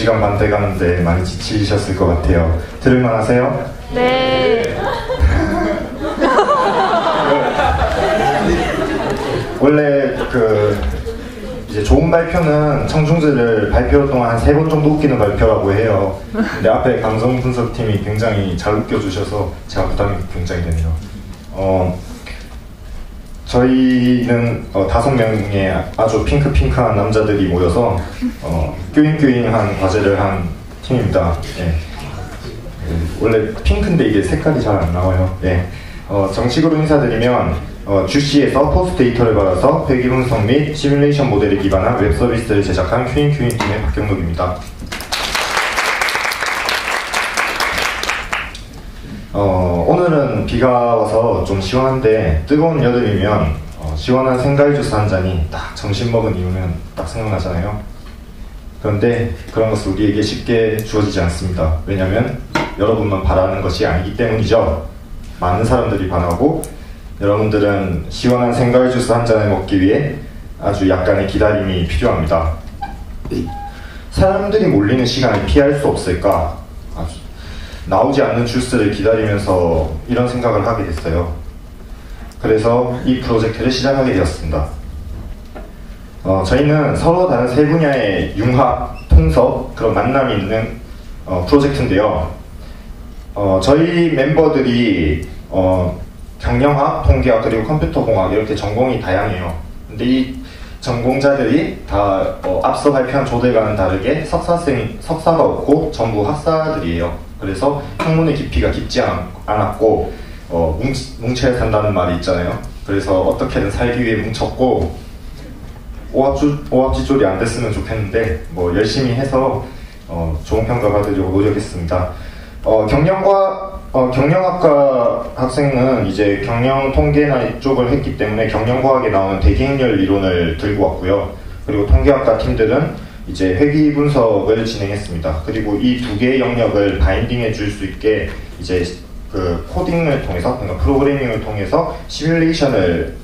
2시간 반 돼가는데 많이 지치셨을 것 같아요. 들을만 하세요? 네. 원래 이제 좋은 발표는 청중들을 발표 동안 한 3번 정도 웃기는 발표라고 해요. 근데 앞에 감성 분석팀이 굉장히 잘 웃겨주셔서 제가 부담이 굉장히 되네요. 저희는 5명의 아주 핑크핑크한 남자들이 모여서 뀨잉뀨잉한 과제를 한 팀입니다. 예. 원래 핑크인데 이게 색깔이 잘 안 나와요. 예. 정식으로 인사드리면 주시에서 포스트 데이터를 받아서 회귀 분석 및 시뮬레이션 모델에 기반한 웹 서비스를 제작한 큐잉큐잉 팀의 박경록입니다. 오늘은 비가 와서 좀 시원한데 뜨거운 여름이면 시원한 생과일 주스 한 잔이 딱 점심 먹은 이후면 딱 생각나잖아요. 그런데 그런 것은 우리에게 쉽게 주어지지 않습니다. 왜냐하면 여러분만 바라는 것이 아니기 때문이죠. 많은 사람들이 바라고 여러분들은 시원한 생과일 주스 한 잔을 먹기 위해 아주 약간의 기다림이 필요합니다. 사람들이 몰리는 시간을 피할 수 없을까? 나오지 않는 주스를 기다리면서 이런 생각을 하게 됐어요. 그래서 이 프로젝트를 시작하게 되었습니다. 저희는 서로 다른 세 분야의 융합, 통섭, 그런 만남이 있는 프로젝트인데요. 저희 멤버들이 경영학, 통계학, 그리고 컴퓨터공학 이렇게 전공이 다양해요. 근데 이 전공자들이 다 앞서 발표한 조들과는 다르게 석사가 없고 전부 학사들이에요. 그래서 학문의 깊이가 깊지 않았고 뭉쳐야 산다는 말이 있잖아요. 그래서 어떻게든 살기 위해 뭉쳤고 오합지졸이 안 됐으면 좋겠는데 열심히 해서 좋은 평가 받으려고 노력했습니다. 경영학과 학생은 이제 경영 통계나 이쪽을 했기 때문에 경영과학에 나오는 대기행렬 이론을 들고 왔고요. 그리고 통계학과 팀들은 이제 회귀 분석을 진행했습니다. 그리고 이 두 개의 영역을 바인딩해 줄 수 있게 이제 코딩을 통해서, 그러니까 프로그래밍을 통해서 시뮬레이션을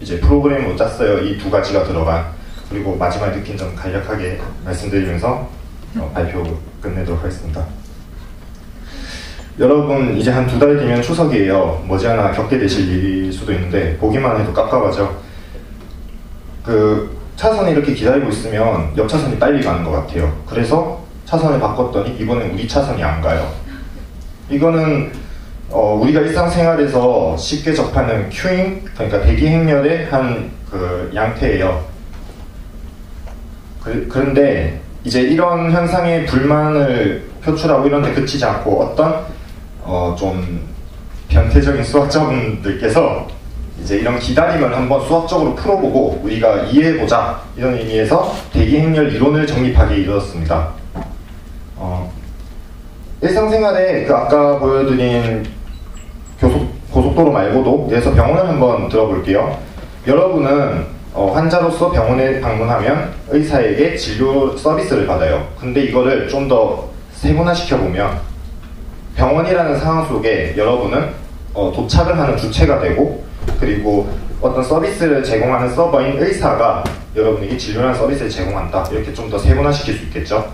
이제 프로그램으로 짰어요. 이 두 가지가 들어간. 그리고 마지막에 느낀 점 간략하게 말씀드리면서 발표 끝내도록 하겠습니다. 여러분 이제 한 2달 뒤면 추석이에요. 머지않아 겪게 되실 일일 수도 있는데 보기만 해도 깝깝하죠. 차선에 이렇게 기다리고 있으면 옆 차선이 빨리 가는 것 같아요. 그래서 차선을 바꿨더니 이번엔 우리 차선이 안 가요. 이거는 우리가 일상생활에서 쉽게 접하는 큐잉, 그러니까 대기 행렬의 한 양태예요. 그런데 이제 이런 현상에 불만을 표출하고 이런 데 그치지 않고 어떤 좀 변태적인 수학자분들께서 이제 이런 기다림을 한번 수학적으로 풀어보고 우리가 이해해보자, 이런 의미에서 대기행렬 이론을 정립하기에 이르렀습니다. 일상생활에 아까 보여드린 고속도로 말고도 그래서 병원을 한번 들어볼게요. 여러분은 환자로서 병원에 방문하면 의사에게 진료 서비스를 받아요. 근데 이거를 좀 더 세분화시켜보면 병원이라는 상황 속에 여러분은 도착을 하는 주체가 되고, 그리고 어떤 서비스를 제공하는 서버인 의사가 여러분에게 진료라는 서비스를 제공한다. 이렇게 좀 더 세분화시킬 수 있겠죠.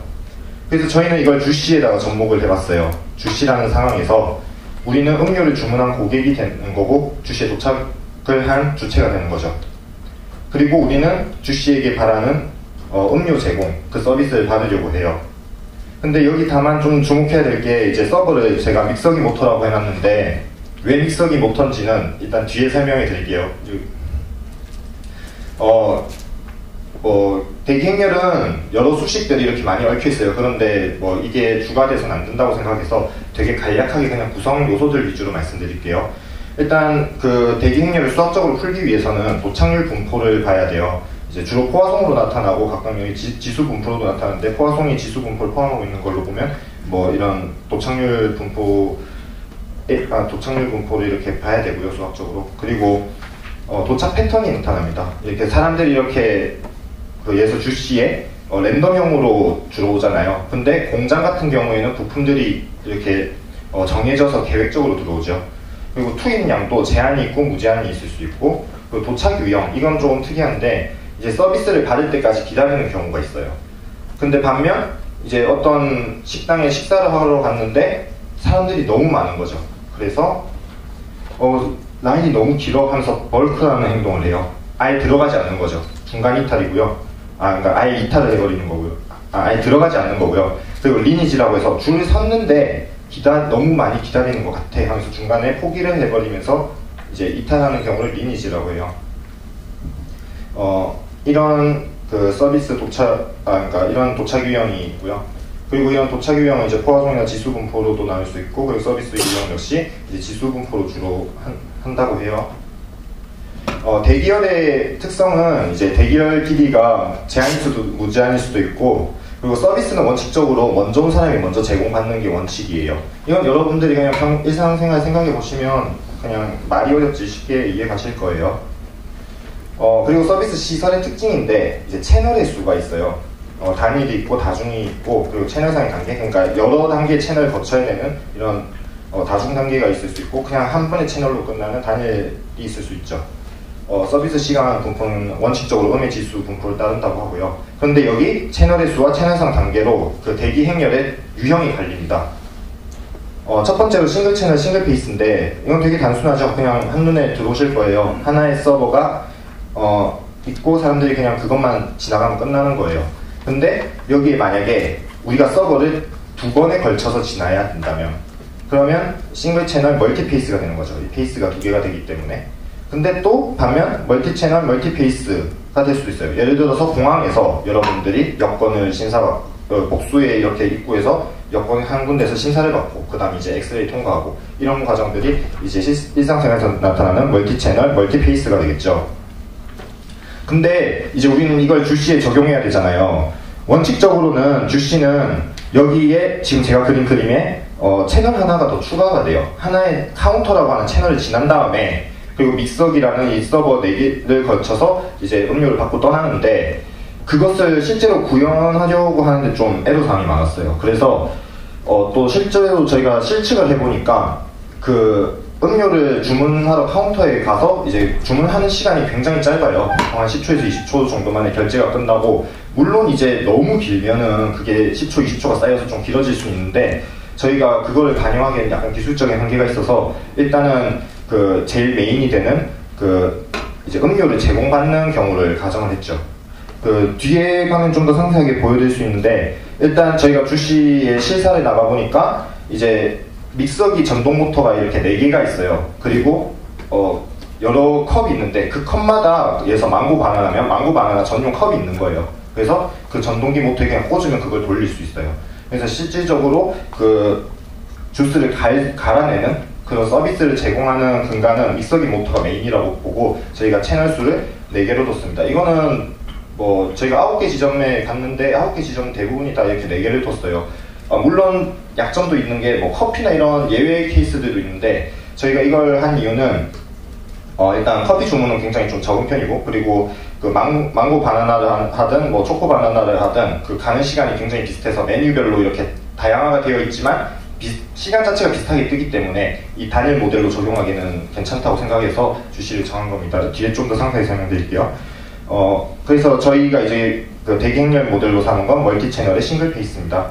그래서 저희는 이걸 주시에다가 접목을 해봤어요. 주시라는 상황에서 우리는 음료를 주문한 고객이 되는 거고 주시에 도착을 한 주체가 되는 거죠. 그리고 우리는 주시에게 바라는 음료 제공, 그 서비스를 받으려고 해요. 근데 여기 다만 좀 주목해야 될 게, 이제 서버를 제가 믹서기 모터라고 해놨는데 왜 믹서기 모터인지는 일단 뒤에 설명해 드릴게요. 대기행렬은 여러 수식들이 이렇게 많이 얽혀있어요. 그런데 이게 주가 돼서는 안 된다고 생각해서 되게 간략하게 그냥 구성 요소들 위주로 말씀드릴게요. 일단 대기행렬을 수학적으로 풀기 위해서는 도착률 분포를 봐야 돼요. 이제 주로 포화송으로 나타나고 가끔 여기 지수 분포로도 나타나는데, 포화송이 지수 분포를 포함하고 있는 걸로 보면 이런 도착률 분포를 이렇게 봐야 되고요, 수학적으로. 그리고 도착 패턴이 나타납니다. 이렇게 사람들이 이렇게 예서 주시에 랜덤형으로 주로 오잖아요. 근데 공장 같은 경우에는 부품들이 이렇게 정해져서 계획적으로 들어오죠. 그리고 투입 양도 제한이 있고 무제한이 있을 수 있고, 그리고 도착 유형, 이건 조금 특이한데 이제 서비스를 받을 때까지 기다리는 경우가 있어요. 근데 반면 이제 어떤 식당에 식사를 하러 갔는데 사람들이 너무 많은 거죠. 그래서 라인이 너무 길어 하면서 벌크라는 행동을 해요. 아예 들어가지 않는 거죠. 중간 이탈이고요. 그러니까 아예 이탈을 해버리는 거고요. 아예 들어가지 않는 거고요. 그리고 리니지라고 해서 줄을 섰는데 너무 많이 기다리는 것 같아 하면서 중간에 포기를 해버리면서 이제 이탈하는 경우를 리니지라고 해요. 이런 그 서비스 그러니까 이런 도착 유형이 있고요. 그리고 이런 도착 유형은 이제 포화송이나 지수 분포로도 나눌 수 있고, 그리고 서비스 유형 역시 이제 지수 분포로 주로 한다고 해요. 대기열의 특성은 이제 대기열 길이가 제한일 수도 무제한일 수도 있고, 그리고 서비스는 원칙적으로 먼저 온 사람이 먼저 제공받는 게 원칙이에요. 이건 여러분들이 그냥 일상생활 생각해 보시면 그냥 말이 어렵지 쉽게 이해 가실 거예요. 그리고 서비스 시설의 특징인데 이제 채널의 수가 있어요. 단일이 있고 다중이 있고, 그리고 채널상의 단계, 그러니까 여러 단계의 채널을 거쳐야 되는 이런 다중 단계가 있을 수 있고, 그냥 한 번의 채널로 끝나는 단일이 있을 수 있죠. 서비스 시간 분포는 원칙적으로 음의 지수 분포를 따른다고 하고요. 그런데 여기 채널의 수와 채널상 단계로 그 대기 행렬의 유형이 갈립니다. 첫 번째로 싱글 채널 싱글 페이스인데, 이건 되게 단순하죠. 그냥 한눈에 들어오실 거예요. 하나의 서버가 있고 사람들이 그냥 그것만 지나가면 끝나는 거예요. 근데 여기에 만약에 우리가 서버를 2번에 걸쳐서 지나야 된다면, 그러면 싱글 채널 멀티 페이스가 되는 거죠. 이 페이스가 2개가 되기 때문에. 근데 또 반면 멀티 채널 멀티 페이스가 될 수도 있어요. 예를 들어서 공항에서 여러분들이 여권을 복수에 이렇게 입구에서 여권 한 군데에서 심사를 받고, 그 다음 이제 엑스레이 통과하고, 이런 과정들이 이제 일상생활에서 나타나는 멀티 채널 멀티 페이스가 되겠죠. 근데 이제 우리는 이걸 주시에 적용해야 되잖아요. 원칙적으로는 주시는 여기에 지금 제가 그린 그림에 채널 하나가 더 추가가 돼요. 하나의 카운터라고 하는 채널을 지난 다음에, 그리고 믹서기라는 이 서버 4개를 거쳐서 이제 음료를 받고 떠나는데, 그것을 실제로 구현하려고 하는데 좀 애로사항이 많았어요. 그래서 또 실제로 저희가 실측을 해보니까 그 음료를 주문하러 카운터에 가서 이제 주문하는 시간이 굉장히 짧아요. 한 10초에서 20초 정도 만에 결제가 끝나고, 물론 이제 너무 길면은 그게 10초, 20초가 쌓여서 좀 길어질 수 있는데, 저희가 그거를 반영하기에는 약간 기술적인 한계가 있어서 일단은 그 제일 메인이 되는 그 이제 음료를 제공받는 경우를 가정을 했죠. 그 뒤에 가면 좀 더 상세하게 보여드릴 수 있는데, 일단 저희가 주시의 실사를 나가보니까 이제 믹서기 전동 모터가 이렇게 4개가 있어요. 그리고 여러 컵이 있는데, 그 컵마다 예서 망고 바나나면 망고 바나나 전용 컵이 있는 거예요. 그래서 그 전동기 모터에 그냥 꽂으면 그걸 돌릴 수 있어요. 그래서 실질적으로 그 주스를 갈아내는 그런 서비스를 제공하는 근간은 믹서기 모터가 메인이라고 보고, 저희가 채널 수를 4개로 뒀습니다. 이거는 뭐 저희가 9개 지점에 갔는데 9개 지점 대부분이 다 이렇게 4개를 뒀어요. 물론 약점도 있는 게 뭐 커피나 이런 예외 케이스들도 있는데, 저희가 이걸 한 이유는 일단 커피 주문은 굉장히 좀 적은 편이고, 그리고 그 망고 바나나를 하든 뭐 초코 바나나를 하든 그 가는 시간이 굉장히 비슷해서 메뉴별로 이렇게 다양화가 되어 있지만 시간 자체가 비슷하게 뜨기 때문에 이 단일 모델로 적용하기는 괜찮다고 생각해서 주시를 정한 겁니다. 뒤에 좀 더 상세히 설명드릴게요. 그래서 저희가 이제 그 대기행렬 모델로 삼은 건 멀티 채널의 싱글 페이스입니다.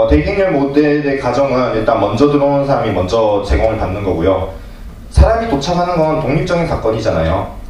대기행렬 모델의 가정은 일단 먼저 들어오는 사람이 먼저 제공을 받는 거고요. 사람이 도착하는 건 독립적인 사건이잖아요.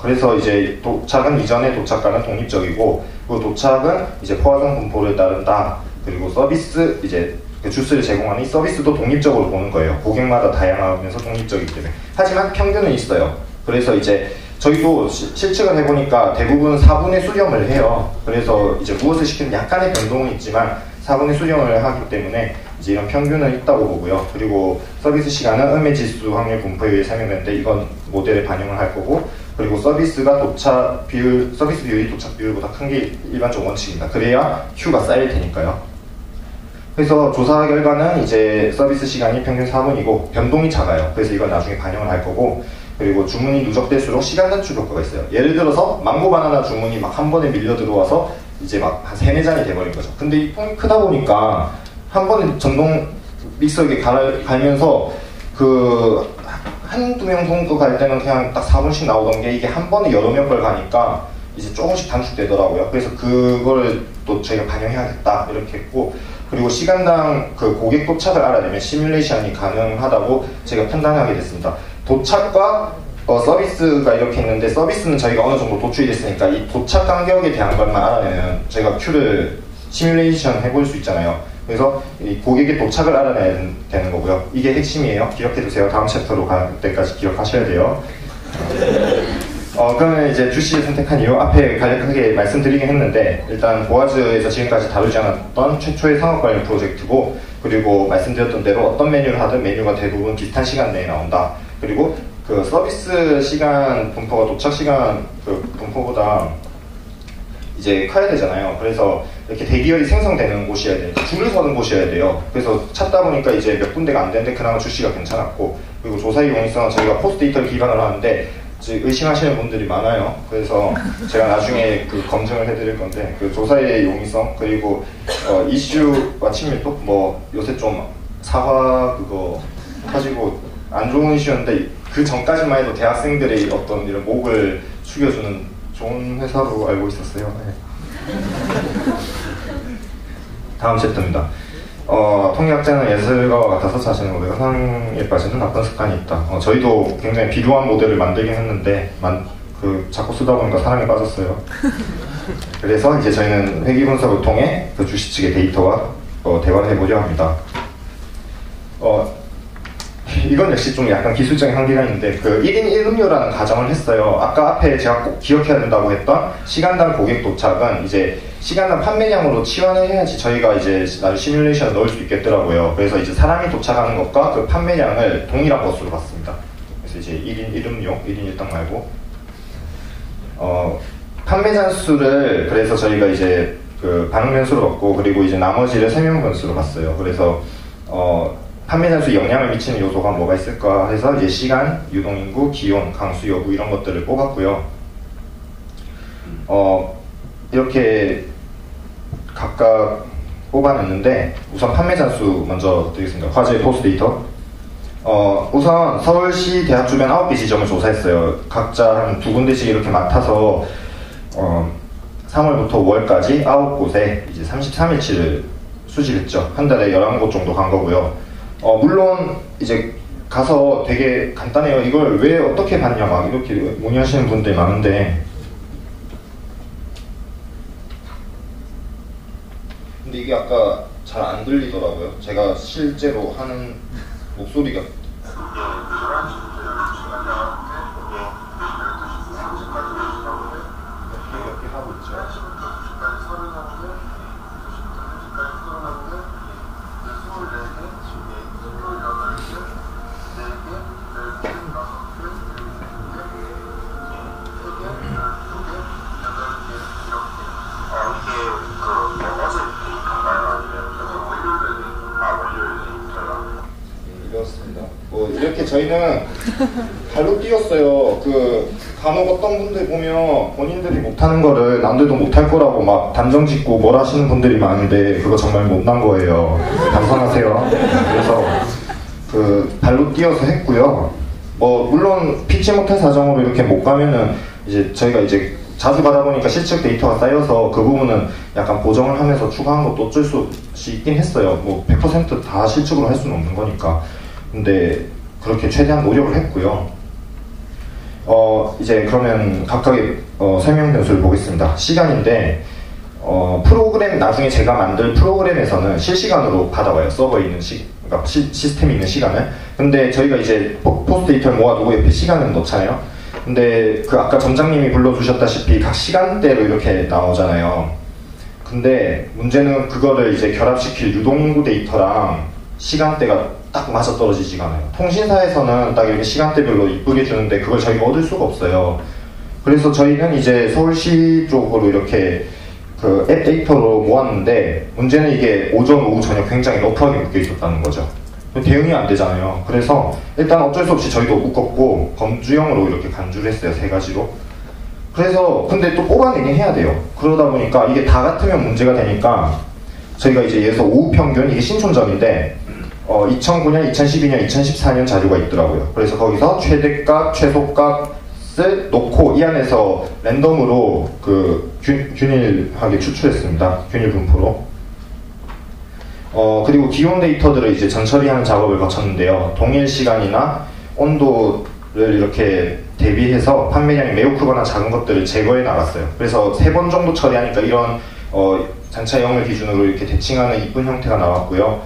그래서 이제 도착은 이전의 도착과는 독립적이고, 그 도착은 이제 포화송 분포를 따른다. 그리고 서비스, 이제 그 주스를 제공하는 이 서비스도 독립적으로 보는 거예요. 고객마다 다양하면서 독립적이기 때문에. 하지만 평균은 있어요. 그래서 이제 저희도 실측을 해보니까 대부분 4분의 수렴을 해요. 그래서 이제 무엇을 시키는 약간의 변동은 있지만 4분의 수렴을 하기 때문에 이제 이런 평균은 있다고 보고요. 그리고 서비스 시간은 음의 지수 확률 분포에 의해 설명되는데, 이건 모델에 반영을 할 거고, 그리고 서비스가 도착 비율, 서비스 비율이 도착 비율보다 큰 게 일반적 원칙입니다. 그래야 Q가 쌓일 테니까요. 그래서 조사 결과는 이제 서비스 시간이 평균 4분이고 변동이 작아요. 그래서 이건 나중에 반영을 할 거고, 그리고 주문이 누적될수록 시간 단축 효과가 있어요. 예를 들어서 망고 바나나 주문이 막 한 번에 밀려 들어와서 이제 막 한 3-4잔이 돼버린 거죠. 근데 이 통이 크다 보니까 한 번에 전동 믹서기에 갈면서 그 한두 명 정도 갈 때는 그냥 딱 4분씩 나오던 게, 이게 한 번에 여러 명 걸 가니까 이제 조금씩 단축되더라고요. 그래서 그거를 또 저희가 반영해야겠다 이렇게 했고, 그리고 시간당 그 고객 도착을 알아내면 시뮬레이션이 가능하다고 제가 판단하게 됐습니다. 도착과 서비스가 이렇게 있는데, 서비스는 저희가 어느 정도 도출이 됐으니까 이 도착 간격에 대한 것만 알아내면 저희가 큐를 시뮬레이션 해볼 수 있잖아요. 그래서 이 고객의 도착을 알아내야 되는 거고요. 이게 핵심이에요. 기억해두세요. 다음 챕터로 갈 때까지 기억하셔야 돼요. 그러면 이제 주시를 선택한 이유 앞에 간략하게 말씀드리긴 했는데, 일단 보아즈에서 지금까지 다루지 않았던 최초의 상업관련 프로젝트고, 그리고 말씀드렸던 대로 어떤 메뉴를 하든 메뉴가 대부분 비슷한 시간 내에 나온다. 그리고 그 서비스 시간 분포가 도착 시간 그 분포보다 이제 커야 되잖아요. 그래서 이렇게 대기열이 생성되는 곳이어야 되니까 줄을 서는 곳이어야 돼요. 그래서 찾다 보니까 이제 몇 군데가 안 되는데 그나마 주시가 괜찮았고, 그리고 조사의 용이성은 저희가 포스 데이터를 기반으로 하는데 의심하시는 분들이 많아요. 그래서 제가 나중에 그 검증을 해드릴 건데, 그 조사의 용이성, 그리고 이슈와 친밀도, 뭐 요새 좀 사과 그거 가지고 안 좋은 이슈였는데, 그 전까지만 해도 대학생들의 어떤 이런 목을 숙여주는 좋은 회사로 알고 있었어요. 네. 다음 챕터입니다. 통계학자는 예술가와 같아서 자신의 모델과 상에 빠지는 나쁜 습관이 있다. 저희도 굉장히 비루한 모델을 만들긴 했는데 자꾸 쓰다 보니까 사랑에 빠졌어요. 그래서 이제 저희는 회귀 분석을 통해 그 주식 측의 데이터와 대화를 해보려 합니다. 이건 역시 좀 약간 기술적인 한계가 있는데, 그 1인 1음료라는 가정을 했어요. 아까 앞에 제가 꼭 기억해야 된다고 했던 시간당 고객 도착은 이제 시간당 판매량으로 치환을 해야지 저희가 이제 나중에 시뮬레이션을 넣을 수 있겠더라고요. 그래서 이제 사람이 도착하는 것과 그 판매량을 동일한 것으로 봤습니다. 그래서 이제 1인 1음료, 1인 1당 말고 판매자 수를 그래서 저희가 이제 그 반응 변수로 봤고, 그리고 이제 나머지를 설명 변수로 봤어요. 그래서 판매자 수에 영향을 미치는 요소가 뭐가 있을까 해서 이제 시간, 유동인구, 기온, 강수 여부 이런 것들을 뽑았고요. 이렇게 각각 뽑아냈는데, 우선 판매자 수 먼저 드리겠습니다. 화제의 포스 데이터. 우선 서울시 대학 주변 9개 지점을 조사했어요. 각자 한 2군데씩 이렇게 맡아서 3월부터 5월까지 9곳에 이제 33일치를 수집했죠. 한 달에 11곳 정도 간 거고요. 물론 이제 가서 되게 간단해요. 이걸 왜 어떻게 봤냐 막 이렇게 문의하시는 분들이 많은데, 근데 이게 아까 잘 안 들리더라고요. 제가 실제로 하는 목소리가 이렇게 하고 있죠. 이렇게 저희는 발로 뛰었어요. 그 간혹 어떤 분들 보면 본인들이 못하는 거를 남들도 못할 거라고 막 단정 짓고 뭘 하시는 분들이 많은데, 그거 정말 못난 거예요. 반성하세요. 그래서 그 발로 뛰어서 했고요. 물론 피치 못할 사정으로 이렇게 못 가면은 이제 저희가 이제 자주 가다 보니까 실측 데이터가 쌓여서 그 부분은 약간 보정을 하면서 추가한 것도 어쩔 수 없이 있긴 했어요. 뭐 100% 다 실측으로 할 수는 없는 거니까. 근데 그렇게 최대한 노력을 했고요. 이제 그러면 각각의 설명 변수를 보겠습니다. 시간인데, 프로그램, 나중에 제가 만들 프로그램에서는 실시간으로 받아와요. 서버에 있는 그러니까 시스템에 있는 시간을. 근데 저희가 이제 포스트 데이터를 모아두고 옆에 시간을 넣잖아요. 근데 그 아까 점장님이 불러주셨다시피 각 시간대로 이렇게 나오잖아요. 근데 문제는 그거를 이제 결합시킬 유동인구 데이터랑 시간대가 딱 맞아 떨어지지가 않아요. 통신사에서는 딱 이렇게 시간대별로 이쁘게 주는데 그걸 저희가 얻을 수가 없어요. 그래서 저희는 이제 서울시 쪽으로 이렇게 그 앱 데이터로 모았는데, 문제는 이게 오전, 오후, 저녁 굉장히 러프하게 묶여 있었다는 거죠. 대응이 안 되잖아요. 그래서 일단 어쩔 수 없이 저희도 묶었고 검주형으로 이렇게 간주를 했어요. 3가지로. 그래서 근데 또 뽑아내긴 해야 돼요. 그러다 보니까 이게 다 같으면 문제가 되니까 저희가 이제 예에서 오후 평균, 이게 신촌점인데 2009년, 2012년, 2014년 자료가 있더라고요. 그래서 거기서 최대값, 최소값, 놓고 이 안에서 랜덤으로 그 균일하게 추출했습니다. 균일 분포로. 그리고 기온 데이터들을 이제 전처리하는 작업을 거쳤는데요. 동일 시간이나 온도를 이렇게 대비해서 판매량이 매우 크거나 작은 것들을 제거해 나갔어요. 그래서 3번 정도 처리하니까 이런 단차 0을 기준으로 이렇게 대칭하는 이쁜 형태가 나왔고요.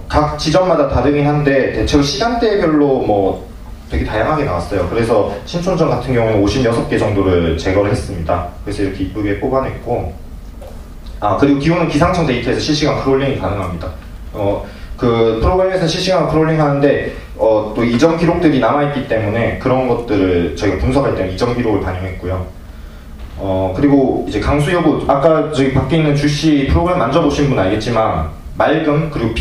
각 지점마다 다르긴 한데 대체로 시간대별로 뭐 되게 다양하게 나왔어요. 그래서 신촌점 같은 경우에는 56개 정도를 제거를 했습니다. 그래서 이렇게 이쁘게 뽑아냈고, 그리고 기온은 기상청 데이터에서 실시간 크롤링이 가능합니다. 그 프로그램에서 실시간 크롤링 하는데 또 이전 기록들이 남아있기 때문에 그런 것들을 저희가 분석할 때는 이전 기록을 반영했고요. 그리고 이제 강수 여부, 아까 저기 밖에 있는 주시 프로그램 만져보신 분 알겠지만 맑음 그리고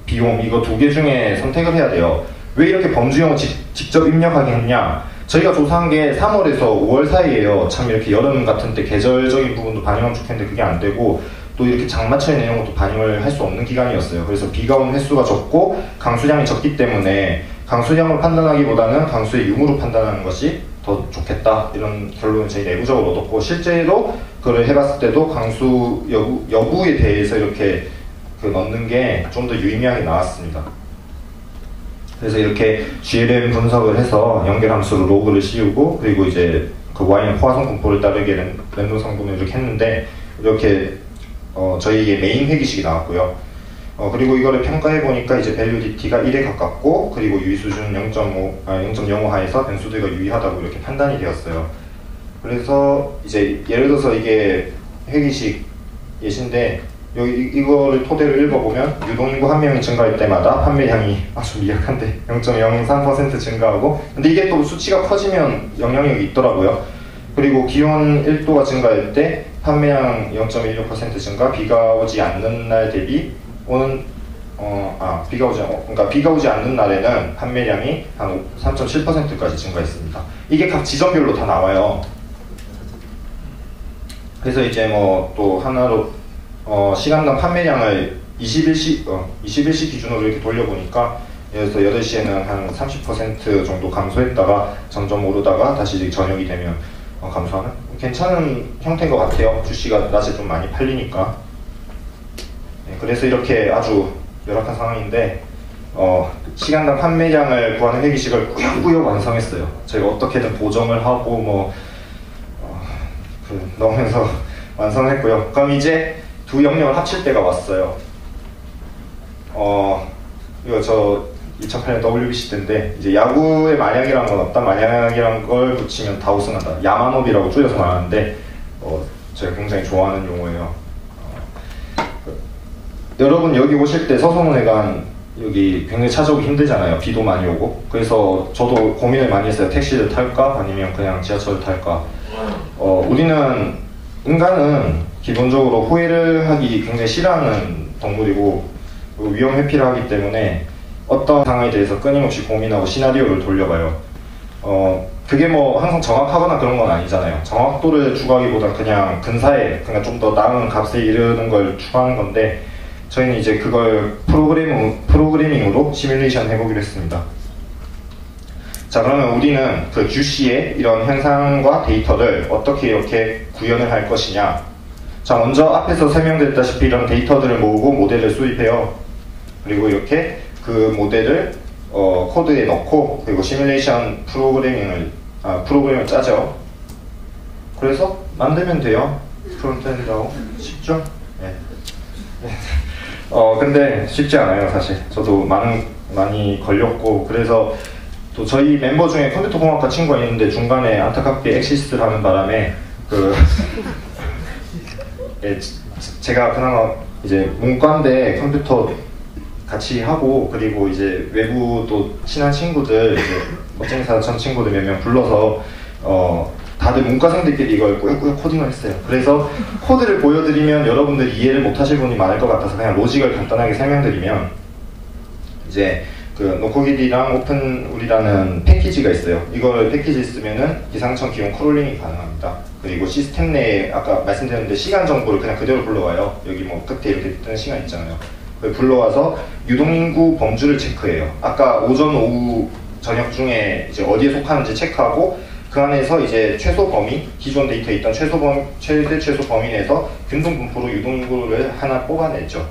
비옴 이거 2개 중에 선택을 해야 돼요. 왜 이렇게 범주형을 직접 입력하게 했냐? 저희가 조사한 게 3월에서 5월 사이에요. 참 이렇게 여름 같은 때 계절적인 부분도 반영하면 좋겠는데 그게 안 되고, 또 이렇게 장마철에 내는 것도 반영을 할 수 없는 기간이었어요. 그래서 비가 오는 횟수가 적고 강수량이 적기 때문에 강수량을 판단하기보다는 강수의 유무로 판단하는 것이 더 좋겠다, 이런 결론을 저희 내부적으로 얻었고, 실제로 그걸 해봤을 때도 강수 여부에 대해서 이렇게 넣는 게 좀 더 유의미하게 나왔습니다. 그래서 이렇게 GLM 분석을 해서 연결함수로 로그를 씌우고, 그리고 이제 그 Y는 포화성 분포를 따르게 랜덤 성분을 이렇게 했는데, 이렇게 저희의 메인 회기식이 나왔고요. 그리고 이거를 평가해보니까 이제 밸류디티가 1에 가깝고, 그리고 유의 수준 0.05 하에서 변수들과 유의하다고 이렇게 판단이 되었어요. 그래서 이제 예를 들어서 이게 회기식 예시인데, 여기 이거를 토대로 읽어보면 유동인구 1명이 증가할 때마다 판매량이 아주 미약한데 0.03% 증가하고, 근데 이게 또 수치가 커지면 영향력이 있더라고요. 그리고 기온 1도가 증가할 때 판매량 0.16% 증가, 비가 오지 않는 날 대비 비가 오지 않는 날에는 판매량이 한 3.7%까지 증가했습니다. 이게 각 지점별로 다 나와요. 그래서 이제 뭐 또 하나로 시간당 판매량을 21시 기준으로 이렇게 돌려보니까, 예를 들어서 8시에는 한 30% 정도 감소했다가 점점 오르다가 다시 이제 저녁이 되면 감소하는 괜찮은 형태인 것 같아요. 주시가 낮에 좀 많이 팔리니까. 네, 그래서 이렇게 아주 열악한 상황인데 시간당 판매량을 구하는 회기식을 꾸역꾸역 완성했어요. 저희가 어떻게든 보정을 하고 넣으면서 완성했고요. 그럼 이제 두 영역을 합칠 때가 왔어요. 이거 저 2008년 WBC 때인데, 이제 야구의 만약이란 건 없다, 만약이란 걸 붙이면 다 우승한다, 야만업이라고 줄여서 말하는데 제가 굉장히 좋아하는 용어예요. 여러분 여기 오실 때 서소문회관 여기 굉장히 찾아오기 힘들잖아요. 비도 많이 오고. 그래서 저도 고민을 많이 했어요. 택시를 탈까 아니면 그냥 지하철을 탈까. 우리는 인간은 기본적으로 후회를 하기 굉장히 싫어하는 동물이고 위험 회피를 하기 때문에 어떤 상황에 대해서 끊임없이 고민하고 시나리오를 돌려봐요. 그게 뭐 항상 정확하거나 그런 건 아니잖아요. 정확도를 추구하기보다 그냥 근사에, 그냥 좀 더 나은 값에 이르는 걸 추구하는 건데, 저희는 이제 그걸 프로그래밍으로 시뮬레이션 해보기로 했습니다. 자, 그러면 우리는 그 주시의 이런 현상과 데이터를 어떻게 이렇게 구현을 할 것이냐. 자, 먼저 앞에서 설명드렸다시피 이런 데이터들을 모으고 모델을 수립해요. 그리고 이렇게 그 모델을 코드에 넣고, 그리고 시뮬레이션 프로그램을 짜죠. 그래서 만들면 돼요. 프론트엔드하고. 쉽죠? 네. 근데 쉽지 않아요, 사실. 저도 많이 걸렸고, 그래서 또 저희 멤버 중에 컴퓨터 공학과 친구가 있는데 중간에 안타깝게 엑시스트를 하는 바람에 제가 그나마 이제 문과인데 컴퓨터 같이 하고, 그리고 이제 외부 또 친한 친구들, 이제 멋쟁이 사전 친구들 몇 명 불러서 다들 문과생들끼리 이걸 꾸역꾸역 코딩을 했어요. 그래서 코드를 보여드리면 여러분들이 이해를 못하실 분이 많을 것 같아서 그냥 로직을 간단하게 설명드리면, 이제 그 노코기디랑 오픈울이라는 패키지가 있어요. 이걸 패키지 쓰면은 기상청 기온 크롤링이 가능합니다. 그리고 시스템 내에 아까 말씀드렸는데 시간 정보를 그냥 그대로 불러와요. 여기 뭐 끝에 이렇게 뜨는 시간 있잖아요. 그걸 불러와서 유동인구 범주를 체크해요. 아까 오전 오후 전역 중에 이제 어디에 속하는지 체크하고 그 안에서 이제 최소 범위, 기존 데이터에 있던 최대 최소 범위 내에서 균등 분포로 유동 인구를 하나 뽑아냈죠.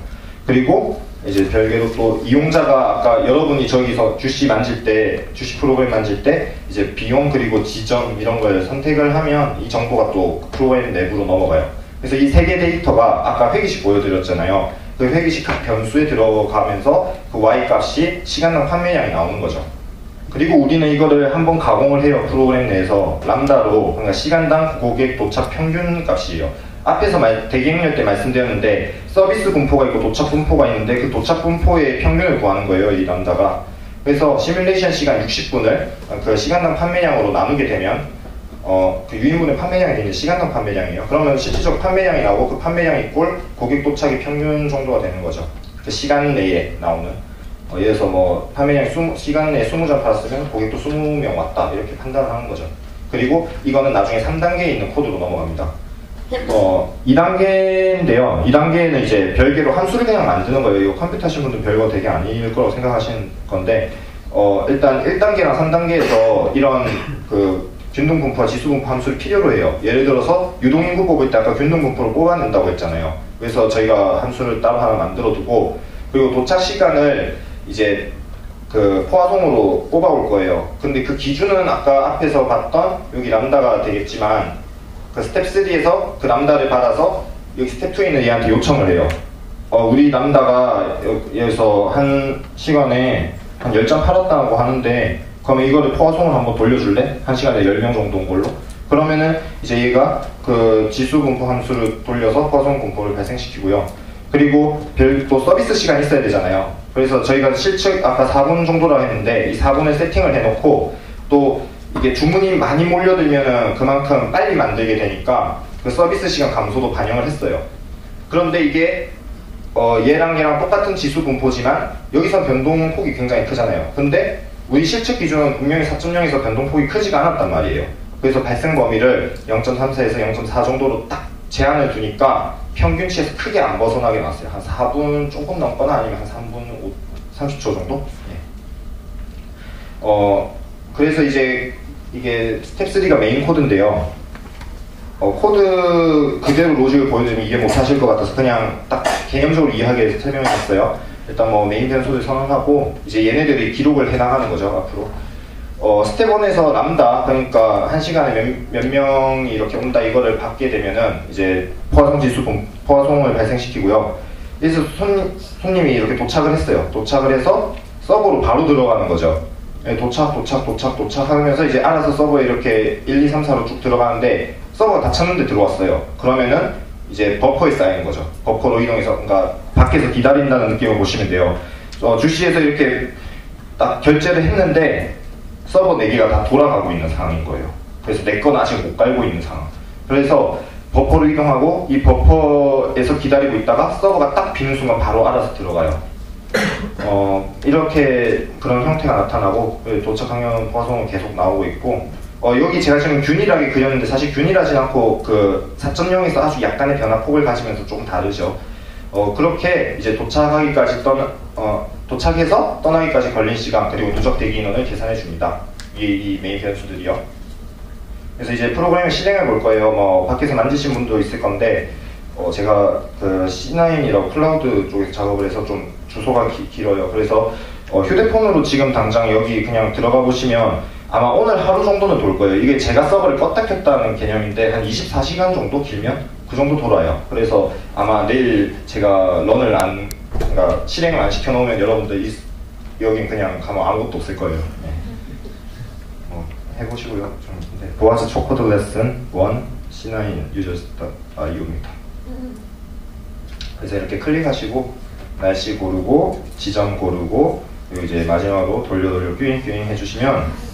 그리고 이제 별개로 또 이용자가 아까 여러분이 저기서 주시 만질 때, 주시 프로그램 만질 때 이제 비용 그리고 지점 이런 걸 선택을 하면 이 정보가 또 프로그램 내부로 넘어가요. 그래서 이 세 개 데이터가 아까 회계식 보여드렸잖아요. 그 회계식 각 변수에 들어가면서 그 y 값이 시간당 판매량이 나오는 거죠. 그리고 우리는 이거를 한번 가공을 해요. 프로그램 내에서 람다로, 그러니까 시간당 고객 도착 평균 값이에요. 앞에서 대기행렬 때 말씀드렸는데 서비스 분포가 있고 도착 분포가 있는데 그 도착 분포의 평균을 구하는 거예요, 이 람다가. 그래서 시뮬레이션 시간 60분을 그 시간당 판매량으로 나누게 되면 그 유인분의 판매량이 되는 시간당 판매량이에요. 그러면 실질적 판매량이 나오고 그 판매량이 꼴 고객 도착의 평균 정도가 되는 거죠. 그 시간 내에 나오는. 예를 들어서 뭐 판매량이 시간 내에 20장 팔았으면 고객도 20명 왔다 이렇게 판단을 하는 거죠. 그리고 이거는 나중에 3단계에 있는 코드로 넘어갑니다. 2단계인데요. 2단계는 이제 별개로 함수를 그냥 만드는 거예요. 이거 컴퓨터 하신 분들 별거 되게 아닐 거라고 생각하시는 건데 일단 1단계랑 3단계에서 이런 그 균등분포와 지수분포 함수를 필요로 해요. 예를 들어서 유동인구 뽑을 때 아까 균등분포를 뽑아낸다고 했잖아요. 그래서 저희가 함수를 따로 하나 만들어 두고 그리고 도착 시간을 이제 그 포화송으로 뽑아올 거예요. 근데 그 기준은 아까 앞에서 봤던 여기 람다가 되겠지만 그 스텝 3에서 그 람다를 받아서 여기 스텝 2에 있는 얘한테 요청을 해요. 우리 람다가 여기서 한 시간에 한 10장 팔았다고 하는데 그러면 이거를 포화송을 한번 돌려줄래? 한 시간에 10명 정도 온 걸로? 그러면은 이제 얘가 그 지수 분포 함수를 돌려서 포화송 분포를 발생시키고요. 그리고 또 서비스 시간이 있어야 되잖아요. 그래서 저희가 실측 아까 4분 정도라 했는데 이 4분을 세팅을 해놓고 또 이게 주문이 많이 몰려들면은 그만큼 빨리 만들게 되니까 그 서비스 시간 감소도 반영을 했어요. 그런데 이게 얘랑 똑같은 지수 분포지만 여기서 변동폭이 굉장히 크잖아요. 근데 우리 실측 기준은 분명히 4.0에서 변동폭이 크지가 않았단 말이에요. 그래서 발생 범위를 0.34에서 0.4 정도로 딱 제한을 두니까 평균치에서 크게 안 벗어나게 나왔어요. 한 4분 조금 넘거나 아니면 한 3분 30초 정도? 예. 그래서 이제 이게 스텝 3가 메인 코드인데요. 코드 그대로 로직을 보여드리면 이해 못하실 것 같아서 그냥 딱 개념적으로 이해하게 설명해줬어요. 일단 뭐 메인 변수를 선언하고 이제 얘네들이 기록을 해나가는 거죠, 앞으로. 스텝 1에서 람다, 그러니까 한 시간에 몇 명이 이렇게 온다 이거를 받게 되면은 이제 포화송 지수 포화송을 발생시키고요. 그래서 손님이 이렇게 도착을 했어요. 도착을 해서 서버로 바로 들어가는 거죠. 도착 하면서 이제 알아서 서버에 이렇게 1, 2, 3, 4로 쭉 들어가는데 서버가 다 찼는데 들어왔어요. 그러면은 이제 버퍼에 쌓이는 거죠. 버퍼로 이동해서, 그러니까 밖에서 기다린다는 느낌을 보시면 돼요. 주시에서 이렇게 딱 결제를 했는데 서버 4개가 다 돌아가고 있는 상황인 거예요. 그래서 내 건 아직 못 깔고 있는 상황. 그래서 버퍼로 이동하고 이 버퍼에서 기다리고 있다가 서버가 딱 비는 순간 바로 알아서 들어가요. 이렇게 그런 형태가 나타나고 도착하면 포화송은 계속 나오고 있고 여기 제가 지금 균일하게 그렸는데 사실 균일하진 않고 그 4.0에서 아주 약간의 변화폭을 가지면서 조금 다르죠. 그렇게 이제 도착하기까지 도착해서 떠나기까지 걸린 시간 그리고 누적 대기 인원을 계산해 줍니다. 이 메인 변수들이요. 그래서 이제 프로그램을 실행해 볼 거예요. 뭐 밖에서 만드신 분도 있을 건데 제가 그 C9이라고 클라우드 쪽에서 작업을 해서 좀 주소가 길어요. 그래서 휴대폰으로 지금 당장 여기 그냥 들어가 보시면 아마 오늘 하루 정도는 돌 거예요. 이게 제가 서버를 껐다 켰다는 개념인데 한 24시간 정도 길면 그 정도 돌아요. 그래서 아마 내일 제가 런을 그러니까 실행을 안 시켜놓으면 여러분들 여긴 그냥 가면 아무것도 없을 거예요. 네. 해보시고요. 좀 보아즈 초코드 레슨 1 C9 유저스.io입니다. 그래서 이렇게 클릭하시고 날씨 고르고 지점 고르고 그리고 이제 마지막으로 돌려 뷰잉 해주시면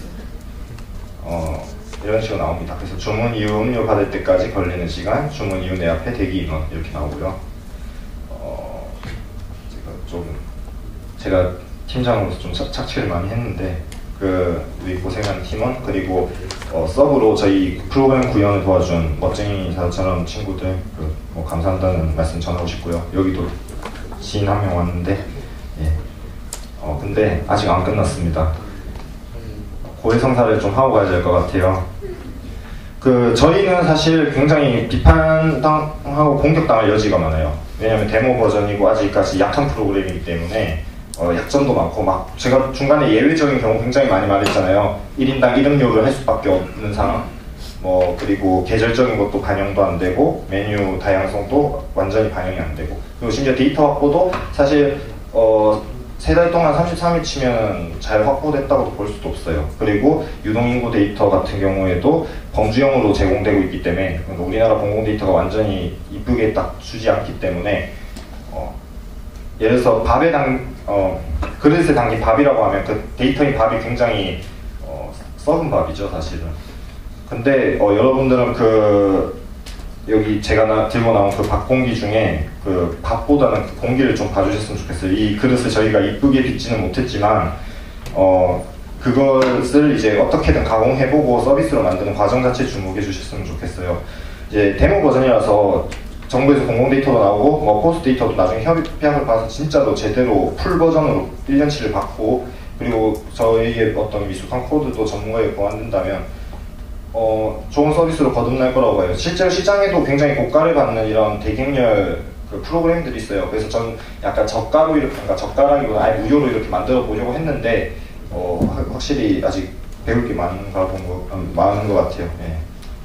이런 식으로 나옵니다. 그래서 주문 이후 음료 받을 때까지 걸리는 시간, 주문 이후 내 앞에 대기 인원 이렇게 나오고요. 제가 팀장으로서 좀 착취를 많이 했는데 우리 고생한 팀원 그리고 서브로 저희 프로그램 구현을 도와준 멋쟁이 자동차런 친구들 뭐 감사한다는 말씀 전하고 싶고요. 여기도 지인 한 명 왔는데 예. 근데 아직 안 끝났습니다. 고해성사를 좀 하고 가야 될 것 같아요. 저희는 사실 굉장히 비판당하고 공격당할 여지가 많아요. 왜냐면 데모 버전이고 아직까지 약한 프로그램이기 때문에 약점도 많고, 막 제가 중간에 예외적인 경우 굉장히 많이 말했잖아요. 1인당 이름료를 할 수밖에 없는 상황, 그리고 계절적인 것도 반영도 안 되고, 메뉴 다양성도 완전히 반영이 안 되고, 그리고 심지어 데이터 확보도 사실 3달 동안 33일 치면 잘 확보됐다고도 볼 수도 없어요. 그리고 유동인구 데이터 같은 경우에도 범주형으로 제공되고 있기 때문에, 우리나라 공공 데이터가 완전히 이쁘게 딱 주지 않기 때문에, 예를 들어서 그릇에 담긴 밥이라고 하면 그 데이터인 밥이 굉장히 썩은 밥이죠, 사실은. 근데 여러분들은 여기 제가 들고 나온 그 밥공기 중에 밥보다는 그 공기를 좀 봐주셨으면 좋겠어요. 이 그릇을 저희가 이쁘게 빚지는 못했지만 그것을 이제 어떻게든 가공해보고 서비스로 만드는 과정 자체에 주목해 주셨으면 좋겠어요. 이제 데모 버전이라서 정부에서 공공 데이터도 나오고 포스트 데이터도 나중에 협약을 봐서 진짜로 제대로 풀 버전으로 1년치를 받고, 그리고 저희의 어떤 미숙한 코드도 전문가에 보완된다면 좋은 서비스로 거듭날 거라고 봐요. 실제로 시장에도 굉장히 고가를 받는 이런 대객렬 프로그램들이 있어요. 그래서 전 약간 저가로 이렇게, 그러니까 저가라기보다 아예 무료로 이렇게 만들어 보려고 했는데 확실히 아직 배울 게 많은 것 같아요. 예.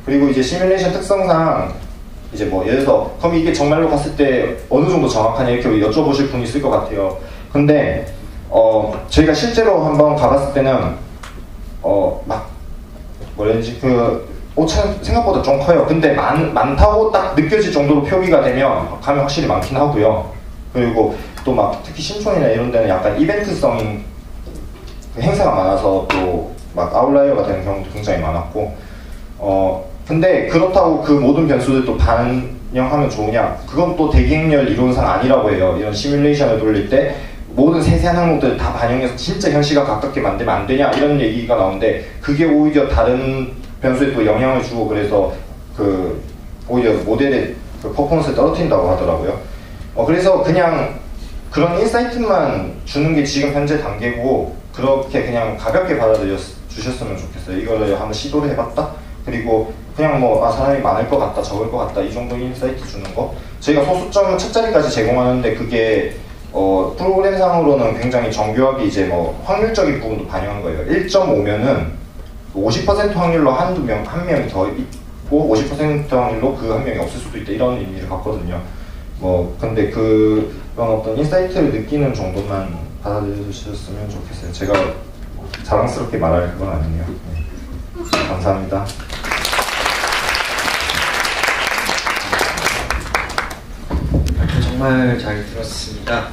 그리고 이제 시뮬레이션 특성상 이제 예를 들어서 그럼 이게 정말로 갔을 때 어느 정도 정확하냐 이렇게 여쭤보실 분이 있을 것 같아요. 근데 저희가 실제로 한번 가봤을 때는 오차는 생각보다 좀 커요. 근데 많다고 딱 느껴질 정도로 표기가 되면 가면 확실히 많긴 하고요. 그리고 또 특히 신촌이나 이런 데는 약간 이벤트성 행사가 많아서 또 아웃라이어가 되는 경우도 굉장히 많았고, 근데 그렇다고 그 모든 변수들 또 반영하면 좋으냐? 그건 또 대기행렬 이론상 아니라고 해요. 이런 시뮬레이션을 돌릴 때 모든 세세한 항목들을 다 반영해서 진짜 현실과 가깝게 만들면 안 되냐? 이런 얘기가 나오는데, 그게 오히려 다른 변수에 또 영향을 주고, 그래서 오히려 모델의 퍼포먼스를 떨어뜨린다고 하더라고요. 그래서 그냥 그런 인사이트만 주는 게 지금 현재 단계고, 그렇게 그냥 가볍게 받아들여 주셨으면 좋겠어요. 이거를 한번 시도를 해봤다? 그리고 그냥 사람이 많을 것 같다, 적을 것 같다, 이 정도 인사이트 주는 거. 저희가 소수점 첫 자리까지 제공하는데, 그게 프로그램상으로는 굉장히 정교하게 이제 확률적인 부분도 반영한 거예요. 1.5면은 50% 확률로 한 명이 더 있고 50% 확률로 그 한 명이 없을 수도 있다, 이런 의미를 갖거든요. 근데 그런 어떤 인사이트를 느끼는 정도만 받아주셨으면 좋겠어요. 제가 자랑스럽게 말할 그건 아니네요. 네. 감사합니다. 정말 잘 들었습니다.